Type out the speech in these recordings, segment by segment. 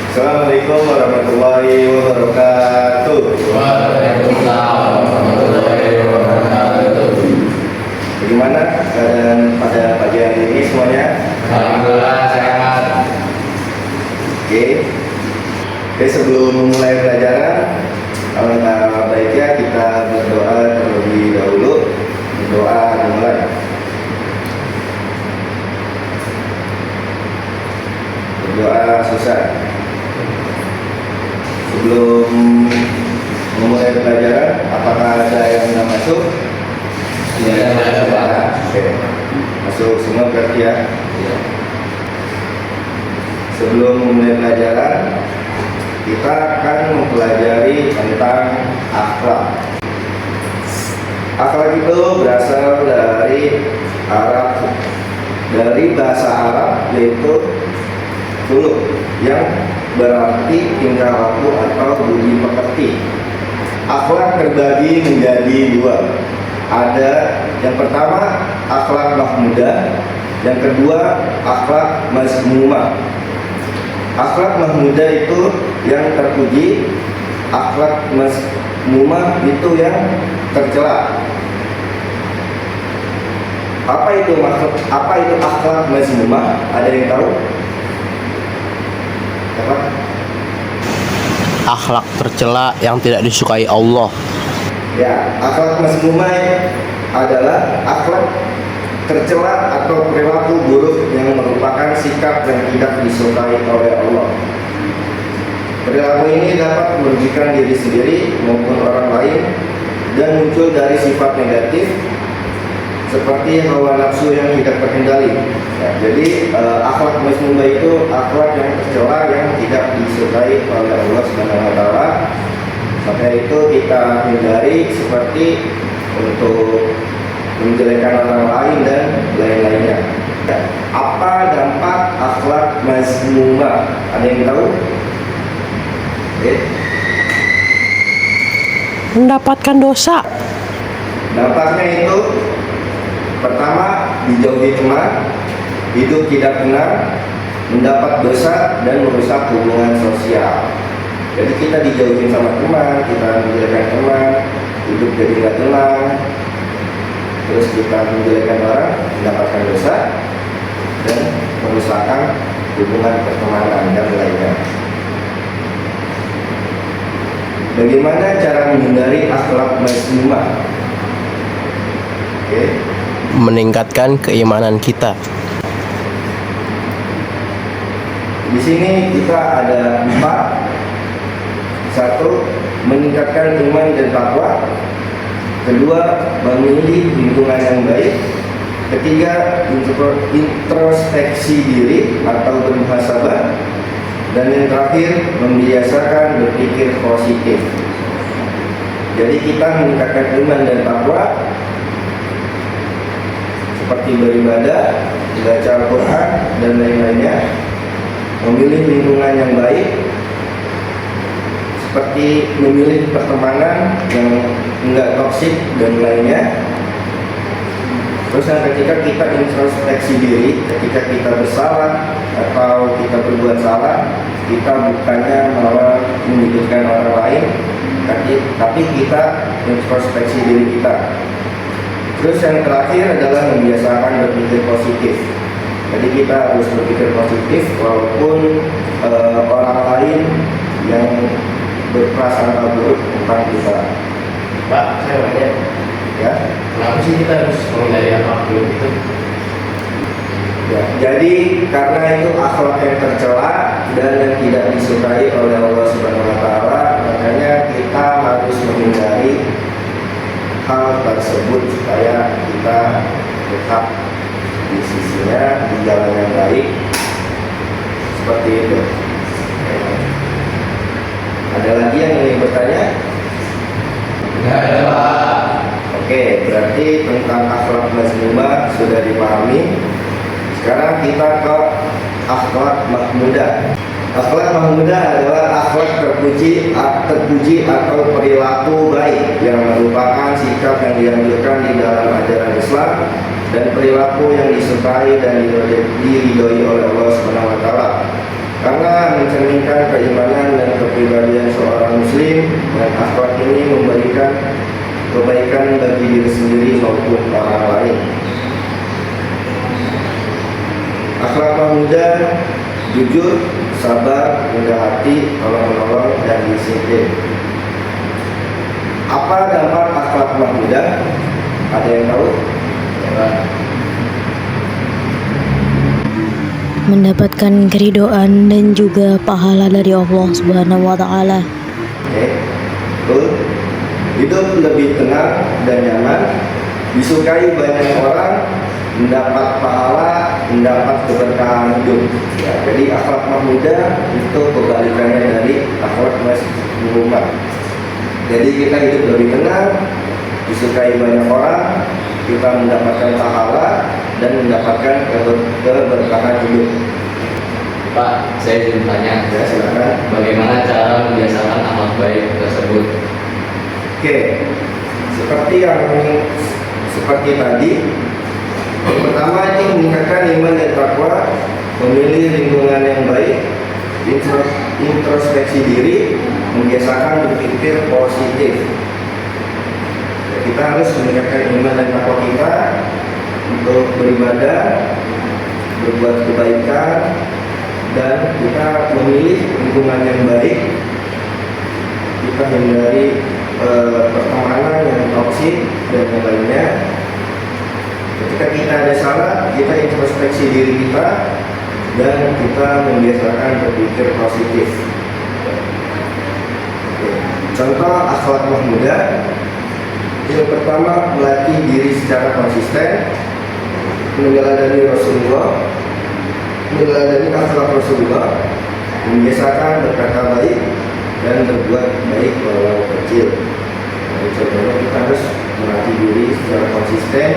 Assalamualaikum warahmatullahi wabarakatuh. Waalaikumsalam warahmatullahi wabarakatuh. Bagaimana keadaan pada pagi hari ini semuanya? Alhamdulillah sehat. Oke, sebelum memulai pelajaran, alangkah baiknya kita berdoa terlebih dahulu. Berdoa dimulai. Berdoa susah. Sebelum memulai pelajaran, apakah ada yang sudah masuk? Ya, Pak. Oke. Masuk semua berarti ya. Ya. Sebelum memulai pelajaran, kita akan mempelajari tentang akhlak. Akhlak itu berasal dari bahasa Arab, yaitu khuluq, yang berarti tingkah laku atau budi pekerti. Akhlak terbagi menjadi dua. Ada yang pertama akhlak mahmudah, yang kedua akhlak mazmumah. Akhlak mahmudah itu yang terpuji, akhlak mazmumah itu yang tercela. Apa itu akhlak mazmumah? Ada yang tahu? Apa? Akhlak tercela yang tidak disukai Allah. Ya, akhlak mazmumah adalah akhlak tercela atau perilaku buruk yang merupakan sikap yang tidak disukai oleh Allah. Perilaku ini dapat merugikan diri sendiri maupun orang lain dan muncul dari sifat negatif seperti hawa nafsu yang tidak terkendali. Ya, jadi akhlak mazmumah itu akhlak yang tercela yang tidak disukai oleh Allah Subhanahu wa taala. Maka itu kita hindari seperti untuk menjelekkan orang lain dan lain-lainnya. Apa dampak akhlak mazmumah? Ada yang tahu? Mendapatkan dosa. Dampaknya itu pertama, dijauhi teman, hidup tidak tenang, mendapat dosa dan merusak hubungan sosial. Jadi kita dijauhin sama teman, kita menjelekkan teman, hidup jadi nggak tenang, terus kita menjelekkan orang, mendapatkan dosa dan merusakan hubungan pertemanan dan lainnya. Bagaimana cara menghindari akhlak mazmumah? Meningkatkan keimanan kita. Di sini kita ada 4. 1. Meningkatkan iman dan takwa. 2. Memilih lingkungan yang baik. 3. Introspeksi diri atau bermuhasabah. Dan yang terakhir, membiasakan berpikir positif. Jadi kita meningkatkan iman dan takwa seperti beribadah, baca Al-Quran dan lain-lainnya. Memilih lingkungan yang baik seperti memilih pertemanan yang enggak toksik dan lainnya. Terus yang ketiga, kita introspeksi diri ketika kita bersalah atau kita berbuat salah. Kita bukannya malah menyudutkan orang lain, tapi kita introspeksi diri kita. Terus yang terakhir adalah membiasakan berpikir positif. Jadi kita harus berpikir positif walaupun orang lain yang berprasangka buruk tentang kita. Pak, saya nanya, Ya. kenapa sih kita harus menghindari akhlak buruk itu? Ya, jadi karena itu akhlak yang tercela dan yang tidak disukai oleh Allah Subhanahu wa taala, makanya kita harus menghindari hal tersebut supaya kita tetap di sisinya, di jalan yang baik. Seperti itu. Ada lagi yang ingin bertanya? Enggak ada, Pak. Oke, berarti tentang akhlak mazmumah sudah dipahami. Sekarang kita ke akhlak mahmudah. Akhlak mahmudah adalah akhlak terpuji atau perilaku baik yang merupakan sikap yang dianjurkan di dalam ajaran Islam dan perilaku yang disukai dan diridhoi oleh Allah Subhanahu wa taala. karena mencerminkan keimanan dan kepribadian seorang muslim, dan akhlak ini memberikan kebaikan bagi diri sendiri maupun orang lain. Akhlak mahmudah, jujur, sabar, rendah hati, tolong-menolong, dan disiplin. Apa dampak akhlak mahmudah? Ada yang tahu? Ya, Pak. Mendapatkan keridhaan dan juga pahala dari Allah Subhanahu wa taala. Oke, betul. Hidup lebih tenang dan nyaman, disukai banyak orang, mendapat pahala, mendapat keberkahan hidup. Ya, jadi akhlak mahmudah itu kebalikannya dari akhlak mazmumah. Jadi kita hidup lebih tenang, disukai banyak orang, kita mendapatkan pahala dan mendapatkan keberkahan hidup. Pak, saya ingin tanya, Ya, silakan. bagaimana cara membiasakan akhlak baik tersebut? Oke, seperti tadi, yang pertama itu meningkatkan iman dan takwa, memilih lingkungan yang baik, introspeksi diri, membiasakan berpikir positif. Kita harus meningkatkan iman dan takwa kita untuk beribadah, berbuat kebaikan, dan kita memilih lingkungan yang baik. Kita hindari pertemanan yang toksik dan yang lainnya. Ketika kita ada salah, kita introspeksi diri kita dan kita membiasakan berpikir positif. Contoh akhlak mahmudah. Yang pertama, melatih diri secara konsisten, meneladani Rasulullah, meneladani akhlak Rasulullah, membiasakan berkata baik dan berbuat baik walau kecil. Contohnya kita harus melatih diri secara konsisten.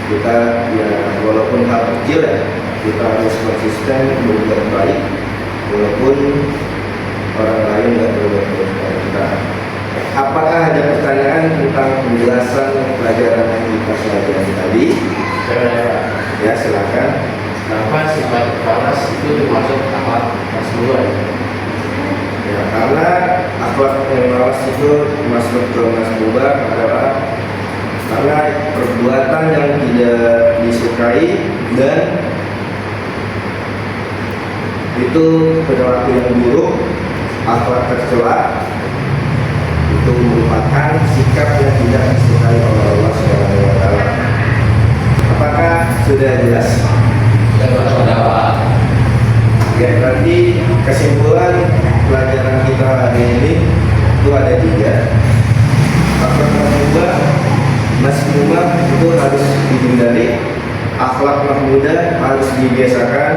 Kita ya walaupun hal kecil ya, kita harus konsisten berbuat baik walaupun orang lain nggak berbuat baik kepada kita. Apakah ada pertanyaan tentang penjelasan pelajaran yang kita pelajari tadi? Ya, silakan. Kenapa sifat malas itu termasuk akhlak mazmumah? Ya, karena akhlak yang malas itu masuk ke mazmumah adalah karena perbuatan yang tidak disukai dan itu perilaku yang buruk, akhlak tercela, itu merupakan sikap yang tidak disukai oleh Allah Subhanahu wa taala. Apakah sudah jelas? Ya, berarti kesimpulan pelajaran kita hari ini itu ada 3. Akhlak mazmumah itu harus dihindari, akhlak mahmudah harus dibiasakan,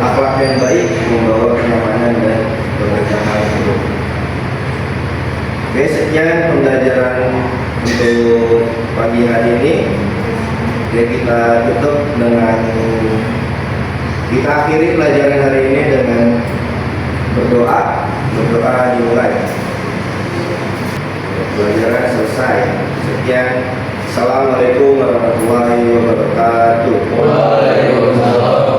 akhlak yang baik membawa kenyamanan dan keberkahan hidup. Oke, sekian pembelajaran untuk pagi hari ini. Oke, kita tutup dengan kita akhiri pelajaran hari ini dengan berdoa dimulai. Pelajaran selesai. Sekian. Assalamualaikum warahmatullahi wabarakatuh. Waalaikumsalam.